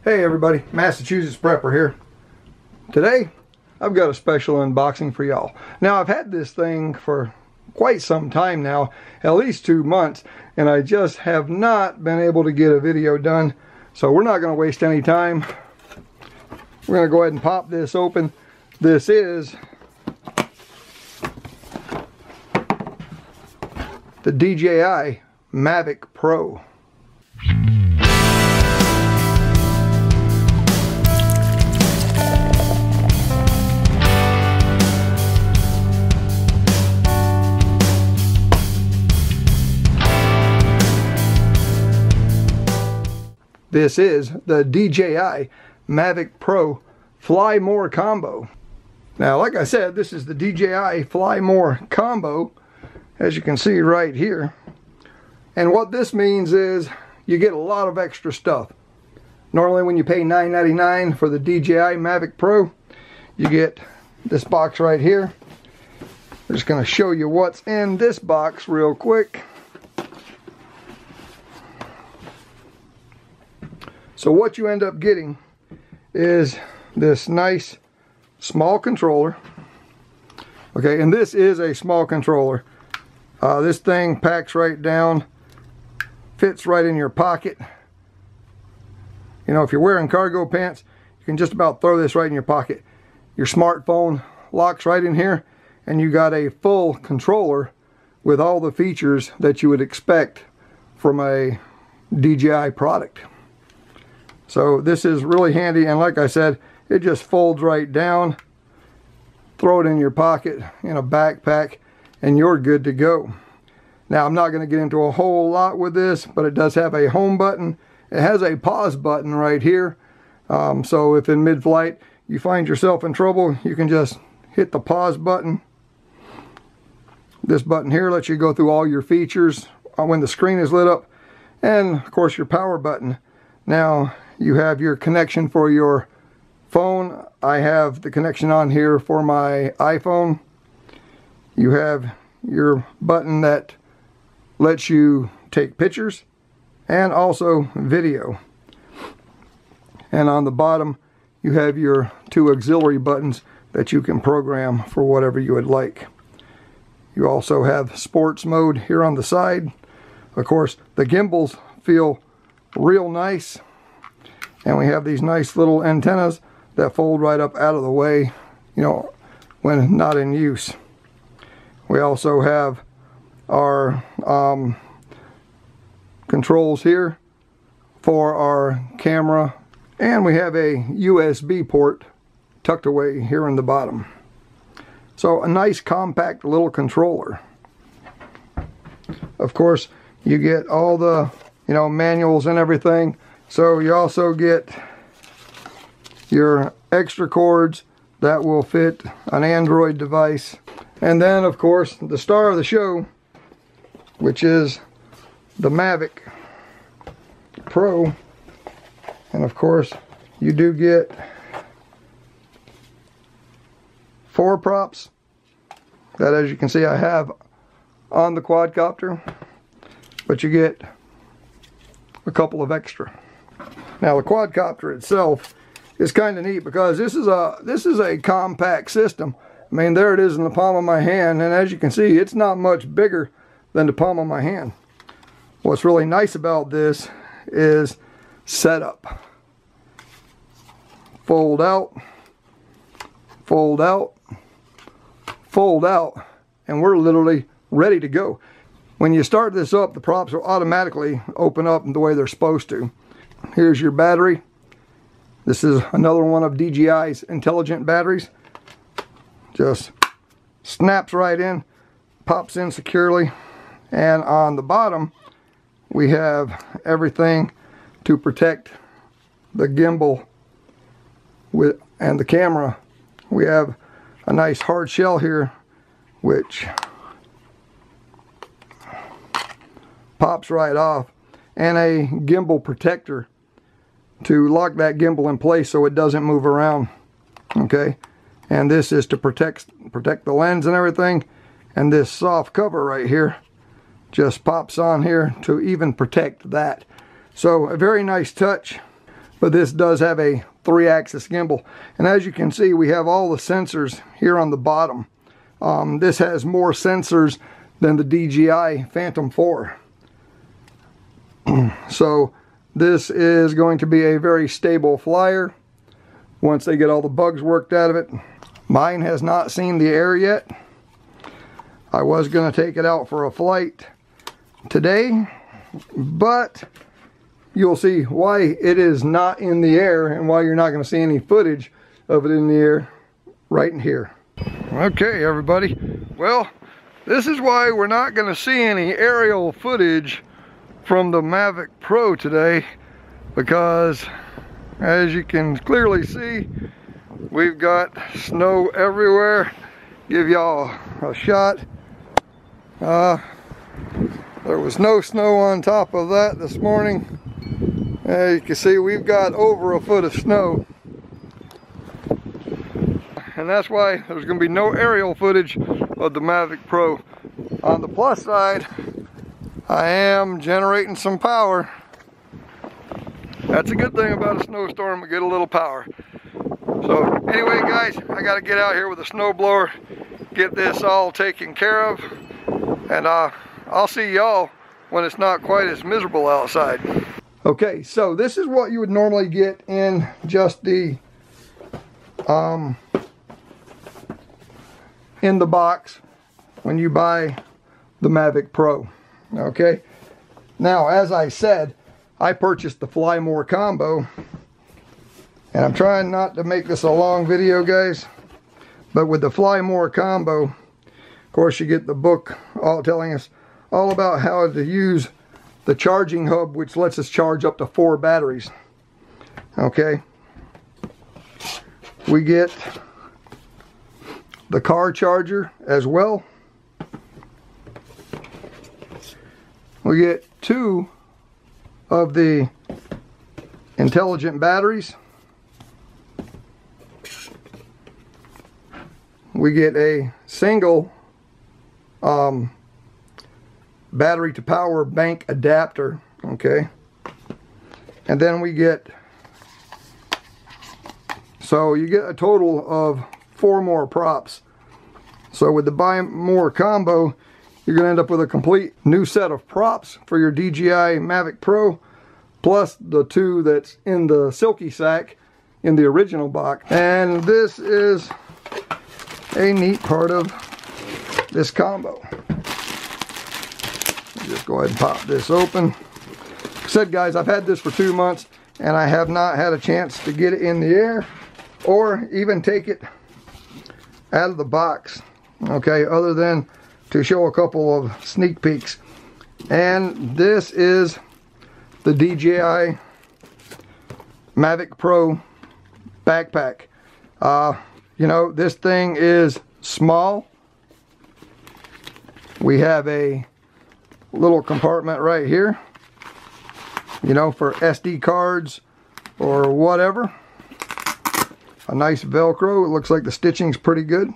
Hey everybody, Massachusetts Prepper here. Today I've got a special unboxing for y'all. Now I've had this thing for quite some time now, at least 2 months, and I just have not been able to get a video done. So we're not going to waste any time. We're going to go ahead and pop this open. This is the DJI Mavic Pro. This is the DJI Mavic Pro Fly More Combo. Now, like I said, this is the DJI Fly More Combo, as you can see right here. And what this means is you get a lot of extra stuff. Normally when you pay $9.99 for the DJI Mavic Pro, you get this box right here. I'm just going to show you what's in this box real quick. So what you end up getting is this nice small controller. Okay, and this is a small controller. This thing packs right down, fits right in your pocket. You know, if you're wearing cargo pants, you can just about throw this right in your pocket. Your smartphone locks right in here, and you got a full controller with all the features that you would expect from a DJI product. So this is really handy, and like I said, it just folds right down. Throw it in your pocket, in a backpack, and you're good to go. Now, I'm not going to get into a whole lot with this, but it does have a home button. It has a pause button right here. So if in mid-flight you find yourself in trouble, you can just hit the pause button. This button here lets you go through all your features when the screen is lit up, and of course your power button. Now, you have your connection for your phone. I have the connection on here for my iPhone. You have your button that lets you take pictures and also video. And on the bottom, you have your 2 auxiliary buttons that you can program for whatever you would like. You also have sports mode here on the side. Of course, the gimbals feel real nice. And we have these nice little antennas that fold right up out of the way, you know, when not in use. We also have our controls here for our camera, and we have a USB port tucked away here in the bottom. So a nice compact little controller. Of course, you get all the, you know, manuals and everything. So you also get your extra cords that will fit an Android device. And then, of course, the star of the show, which is the Mavic Pro. And of course, you do get 4 props that, as you can see, I have on the quadcopter, but you get a couple of extra. Now, the quadcopter itself is kind of neat because this is a compact system. I mean, there it is in the palm of my hand, and as you can see, it's not much bigger than the palm of my hand. What's really nice about this is setup. Fold out, fold out, fold out, and we're literally ready to go. When you start this up, the props will automatically open up the way they're supposed to. Here's your battery. This is another one of DJI's intelligent batteries. Just snaps right in, pops in securely, and on the bottom we have everything to protect the gimbal and the camera. We have a nice hard shell here which pops right off, and a gimbal protector to lock that gimbal in place so it doesn't move around. Okay, and this is to protect the lens and everything, and this soft cover right here just pops on here to even protect that. So a very nice touch. but this does have a 3-axis gimbal. And as you can see, we have all the sensors here on the bottom. This has more sensors than the DJI Phantom 4. So this is going to be a very stable flyer once they get all the bugs worked out of it. Mine has not seen the air yet. I was going to take it out for a flight today, but you'll see why it is not in the air and why you're not going to see any footage of it in the air right in here. Okay, everybody. Well, this is why we're not going to see any aerial footage from the Mavic Pro today, because as you can clearly see, we've got snow everywhere. Give y'all a shot. There was no snow on top of that this morning. As you can see, we've got over a foot of snow. And that's why there's going to be no aerial footage of the Mavic Pro. On the plus side, I am generating some power. That's a good thing about a snowstorm, we get a little power. So anyway, guys, I got to get out here with a snowblower, get this all taken care of, and I'll see y'all when it's not quite as miserable outside. Okay, so this is what you would normally get in just the in the box when you buy the Mavic Pro. Okay, now as I said, I purchased the Fly More combo, and I'm trying not to make this a long video, guys, but with the Fly More combo, of course, you get the book all telling us all about how to use the charging hub, which lets us charge up to 4 batteries. Okay, we get the car charger as well. We get 2 of the intelligent batteries. We get a single battery to power bank adapter, okay, and then we get, so you get a total of 4 more props. So with the Buy More combo, you're going to end up with a complete new set of props for your DJI Mavic Pro, plus the 2 that's in the silky sack in the original box. And this is a neat part of this combo. Just go ahead and pop this open. Like I said, guys, I've had this for 2 months and I have not had a chance to get it in the air or even take it out of the box, okay, other than to show a couple of sneak peeks. And this is the DJI Mavic Pro backpack. You know, this thing is small. We have a little compartment right here, you know, for SD cards or whatever. A nice Velcro. It looks like the stitching's pretty good,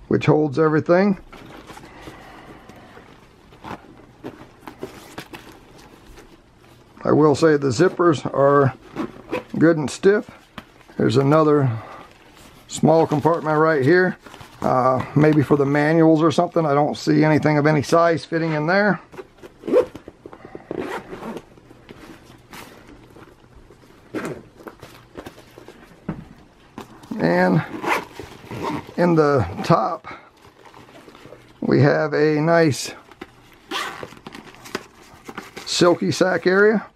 which holds everything. I will say the zippers are good and stiff. There's another small compartment right here, maybe for the manuals or something. I don't see anything of any size fitting in there. And in the top, we have a nice silky sack area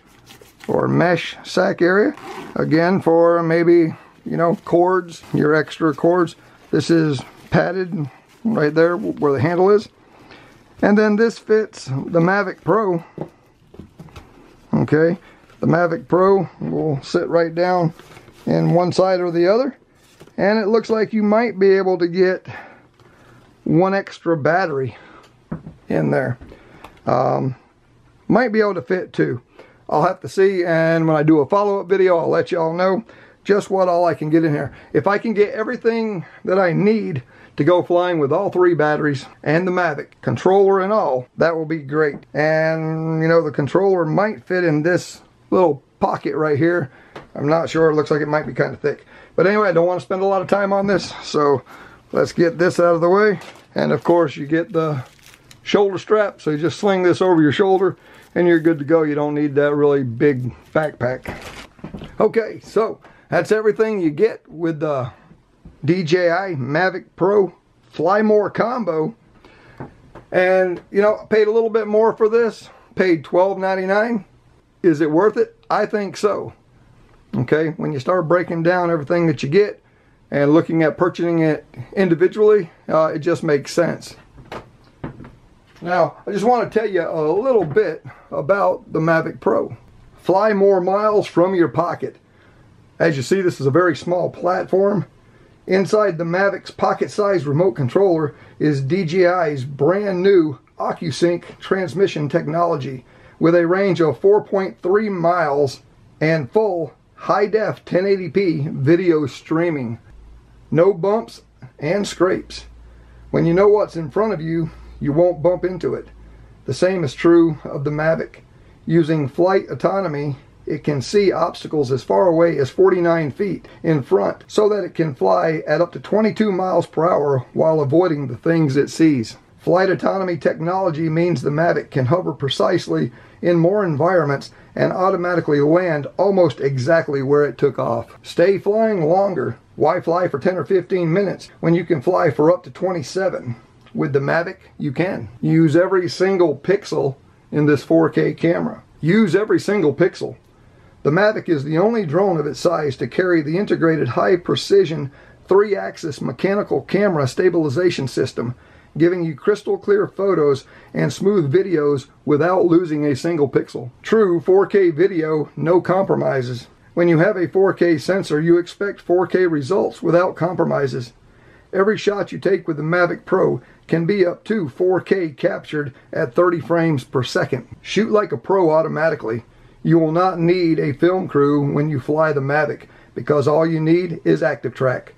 or mesh sack area, again for maybe, you know, cords, your extra cords. This is padded right there where the handle is. And then this fits the Mavic Pro. Okay, the Mavic Pro will sit right down in one side or the other, and it looks like you might be able to get 1 extra battery in there. Might be able to fit 2. I'll have to see, and when I do a follow-up video, I'll let y'all know just what all I can get in here. If I can get everything that I need to go flying with all 3 batteries and the Mavic controller and all, that will be great. And you know, the controller might fit in this little pocket right here, I'm not sure. It looks like it might be kind of thick. But anyway, I don't want to spend a lot of time on this, so let's get this out of the way. And of course, you get the shoulder strap, so you just sling this over your shoulder and you're good to go. You don't need that really big backpack. Okay, so that's everything you get with the DJI Mavic Pro Fly More combo. And you know, I paid a little bit more for this, paid $12.99. Is it worth it? I think so. Okay, when you start breaking down everything that you get and looking at purchasing it individually, it just makes sense. Now, I just want to tell you a little bit about the Mavic Pro. Fly more miles from your pocket. As you see, this is a very small platform. Inside the Mavic's pocket-sized remote controller is DJI's brand new OcuSync transmission technology with a range of 4.3 miles and full high-def 1080p video streaming. No bumps and scrapes. When you know what's in front of you, you won't bump into it. The same is true of the Mavic. Using flight autonomy, it can see obstacles as far away as 49 feet in front so that it can fly at up to 22 miles per hour while avoiding the things it sees. Flight autonomy technology means the Mavic can hover precisely in more environments and automatically land almost exactly where it took off. Stay flying longer. Why fly for 10 or 15 minutes when you can fly for up to 27? With the Mavic, you can. Use every single pixel in this 4K camera. Use every single pixel. The Mavic is the only drone of its size to carry the integrated high-precision 3-axis mechanical camera stabilization system, giving you crystal clear photos and smooth videos without losing a single pixel. True 4K video, no compromises. When you have a 4K sensor, you expect 4K results without compromises. Every shot you take with the Mavic Pro can be up to 4K captured at 30 frames per second. Shoot like a pro automatically. You will not need a film crew when you fly the Mavic because all you need is active track.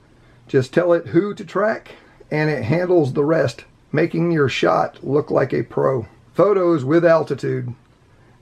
Just tell it who to track and it handles the rest, making your shot look like a pro. Photos with altitude.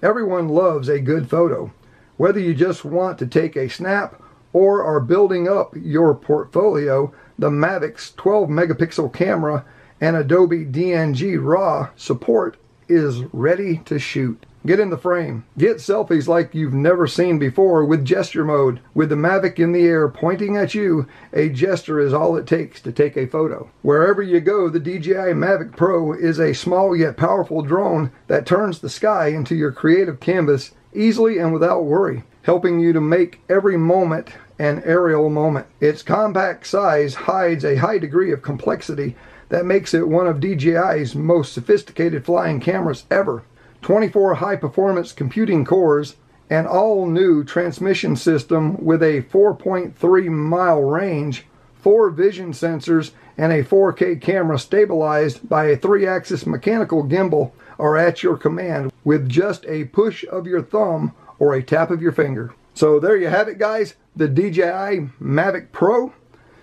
Everyone loves a good photo. Whether you just want to take a snap or are building up your portfolio, the Mavic's 12 megapixel camera and Adobe DNG RAW support is ready to shoot. Get in the frame. Get selfies like you've never seen before with gesture mode. With the Mavic in the air pointing at you, a gesture is all it takes to take a photo. Wherever you go, the DJI Mavic Pro is a small yet powerful drone that turns the sky into your creative canvas easily and without worry, helping you to make every moment an aerial moment. Its compact size hides a high degree of complexity that makes it one of DJI's most sophisticated flying cameras ever. 24 high-performance computing cores, an all-new transmission system with a 4.3-mile range, 4 vision sensors, and a 4K camera stabilized by a 3-axis mechanical gimbal are at your command with just a push of your thumb or a tap of your finger. So there you have it, guys, the DJI Mavic Pro.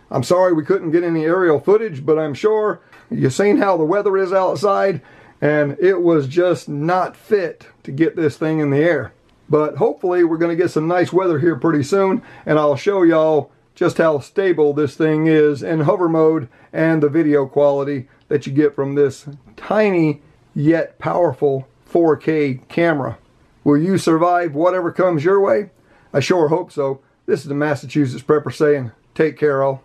I'm sorry we couldn't get any aerial footage, but I'm sure you've seen how the weather is outside, and it was just not fit to get this thing in the air. But hopefully we're going to get some nice weather here pretty soon, and I'll show y'all just how stable this thing is in hover mode and the video quality that you get from this tiny yet powerful 4K camera. Will you survive whatever comes your way? I sure hope so. This is the Massachusetts Prepper saying, take care all.